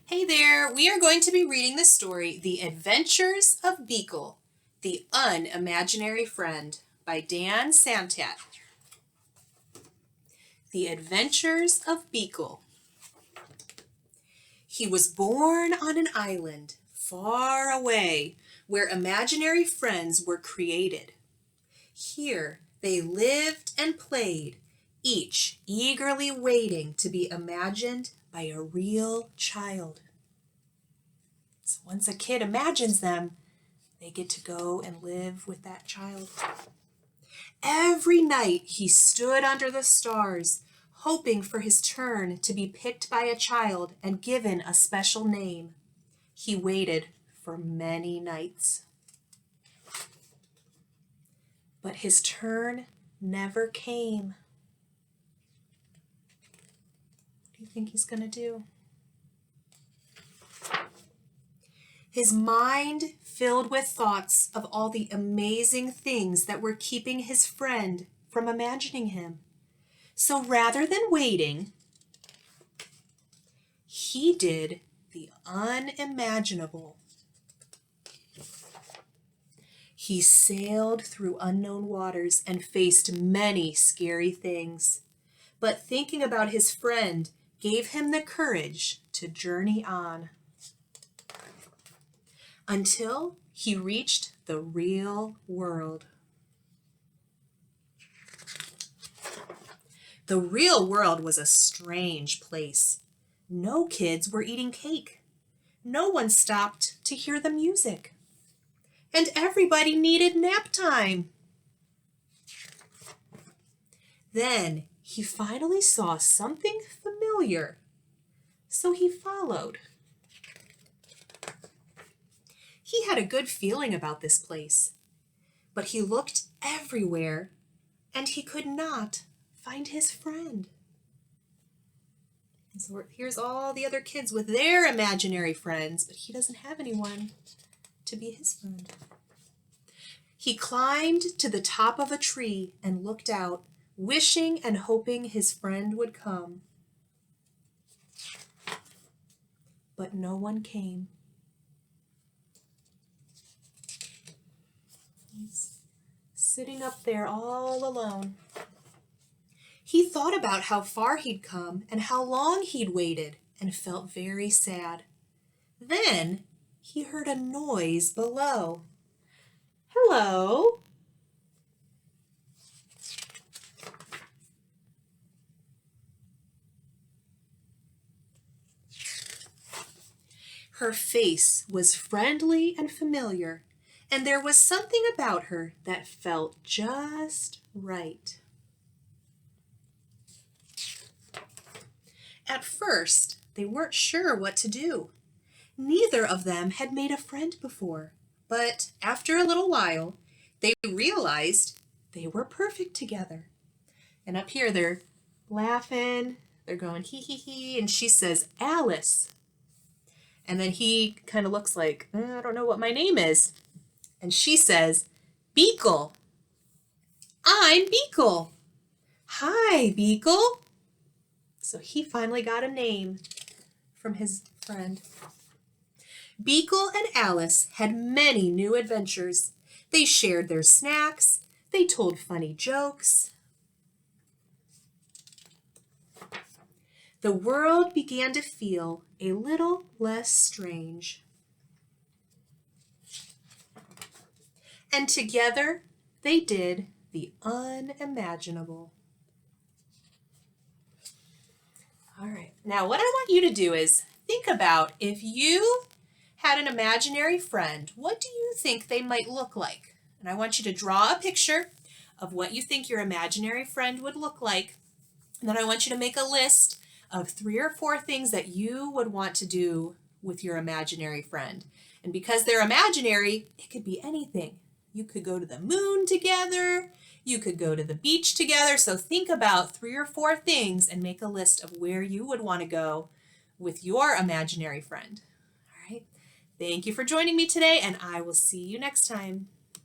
Hey there, we are going to be reading the story The Adventures of Beekle, the Unimaginary Friend by Dan Santat. The Adventures of Beekle. He was born on an island far away where imaginary friends were created. Here they lived and played, each eagerly waiting to be imagined by a real child. So once a kid imagines them, they get to go and live with that child. Every night he stood under the stars, hoping for his turn to be picked by a child and given a special name. He waited for many nights. But his turn never came. What do you think he's going to do? His mind filled with thoughts of all the amazing things that were keeping his friend from imagining him. So rather than waiting, he did the unimaginable. He sailed through unknown waters and faced many scary things. But thinking about his friend gave him the courage to journey on. Until he reached the real world. The real world was a strange place. No kids were eating cake. No one stopped to hear the music. And everybody needed nap time. Then he finally saw something familiar, so he followed. He had a good feeling about this place, but he looked everywhere and he could not find his friend. And so here's all the other kids with their imaginary friends, but he doesn't have anyone to be his friend. He climbed to the top of a tree and looked out, wishing and hoping his friend would come. But no one came. He's sitting up there all alone. He thought about how far he'd come and how long he'd waited and felt very sad. Then he heard a noise below. Hello? Her face was friendly and familiar, and there was something about her that felt just right. At first, they weren't sure what to do. Neither of them had made a friend before, but after a little while, they realized they were perfect together. And up here, they're laughing, they're going hee hee hee, and she says, Alice. And then he kind of looks like, I don't know what my name is. And she says, Beekle. I'm Beekle. Hi, Beekle. So he finally got a name from his friend. Beekle and Alice had many new adventures. They shared their snacks. They told funny jokes. The world began to feel a little less strange. And together they did the unimaginable. All right, now what I want you to do is think about if you had an imaginary friend, what do you think they might look like? And I want you to draw a picture of what you think your imaginary friend would look like. And then I want you to make a list of 3 or 4 things that you would want to do with your imaginary friend. And because they're imaginary, it could be anything. You could go to the moon together. You could go to the beach together. So think about 3 or 4 things and make a list of where you would want to go with your imaginary friend. All right. Thank you for joining me today, and I will see you next time.